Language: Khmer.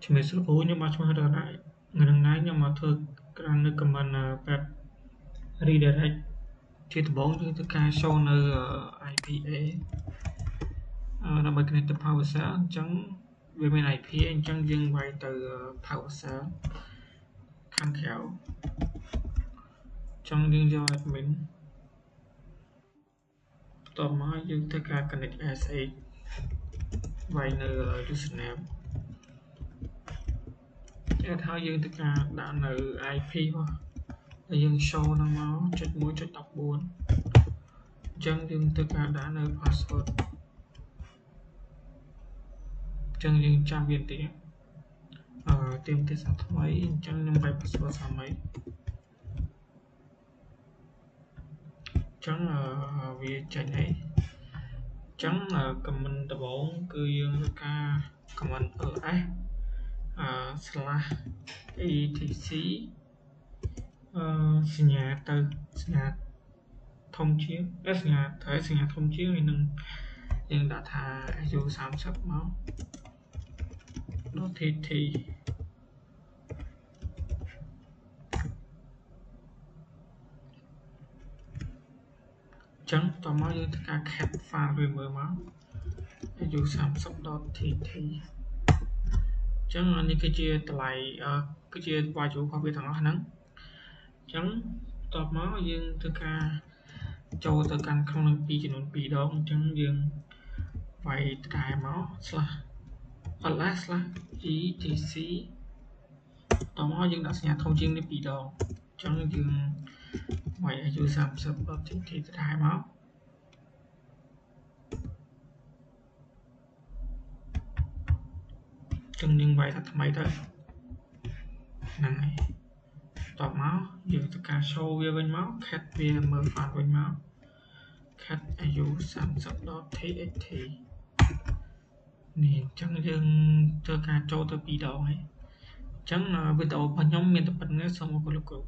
ជំរាបសួរគ្រូខ្ញុំបាទឈ្មោះរ៉ាណាថ្ងៃនេះខ្ញុំមកធ្វើការនៅ command បែប redirect ជាដំបូងយើងធ្វើការ show នៅ IPA ដើម្បី connect ទៅ PowerShell អញ្ចឹងវាមាន IPA អញ្ចឹងយើងវាយទៅ PowerShell ខាងក្រៅអញ្ចឹងយើងយក admin បន្ទាប់មកយើងធ្វើការ connect SH វាយនៅ username ហើយយើងធ្វើការដាក់នៅ IP របស់ដែលយើង show ហ្នឹងមក .1.14 អញ្ចឹងយើងធ្វើការដាក់នៅ password អញ្ចឹងយើងចាំវាទៀតទៀមទាសាថ្មីអញ្ចឹងខ្ញុំបែប password សាមីអញ្ចឹងវាចេញហើយអញ្ចឹង comment ដំបូងគឺយើងធ្វើការ comment ls /etc សញ្ញាទៅសញ្ញាធំជាងសញ្ញាត្រូវសញ្ញាធំជាងហើយនឹងយើងដាក់ថា AU30 មក .tt ចឹងតមកយើងធ្វើការ cat file វាមើលមក AU30.tt ចឹងនេះគឺជាតម្លៃគឺជា value របស់វាទាំងអស់ហ្នឹងចឹងតមកយើងធ្វើការចូលទៅកាន់ក្នុងនឹង2ចំនួន2ដងអញ្ចឹងយើងវាយផ្កាយមក /ls/etc តមកយើងដាក់សញ្ញាធំជាងនេះ2ដងអញ្ចឹងយើងវាយ AU30.tt ផ្កាយមកចឹងយើងវាយថាថ្មីទៅហ្នឹងហើយតមកយើងធ្វើការ show វាវិញមក cat វាមើល file វិញមក cat AU30.txt នេះអញ្ចឹងយើងធ្វើការចូលទៅ2ដងហើយអញ្ចឹងវីដេអូរបស់ខ្ញុំមានតែប៉ុណ្្នេះសូមអរគុណលោកគ្រូ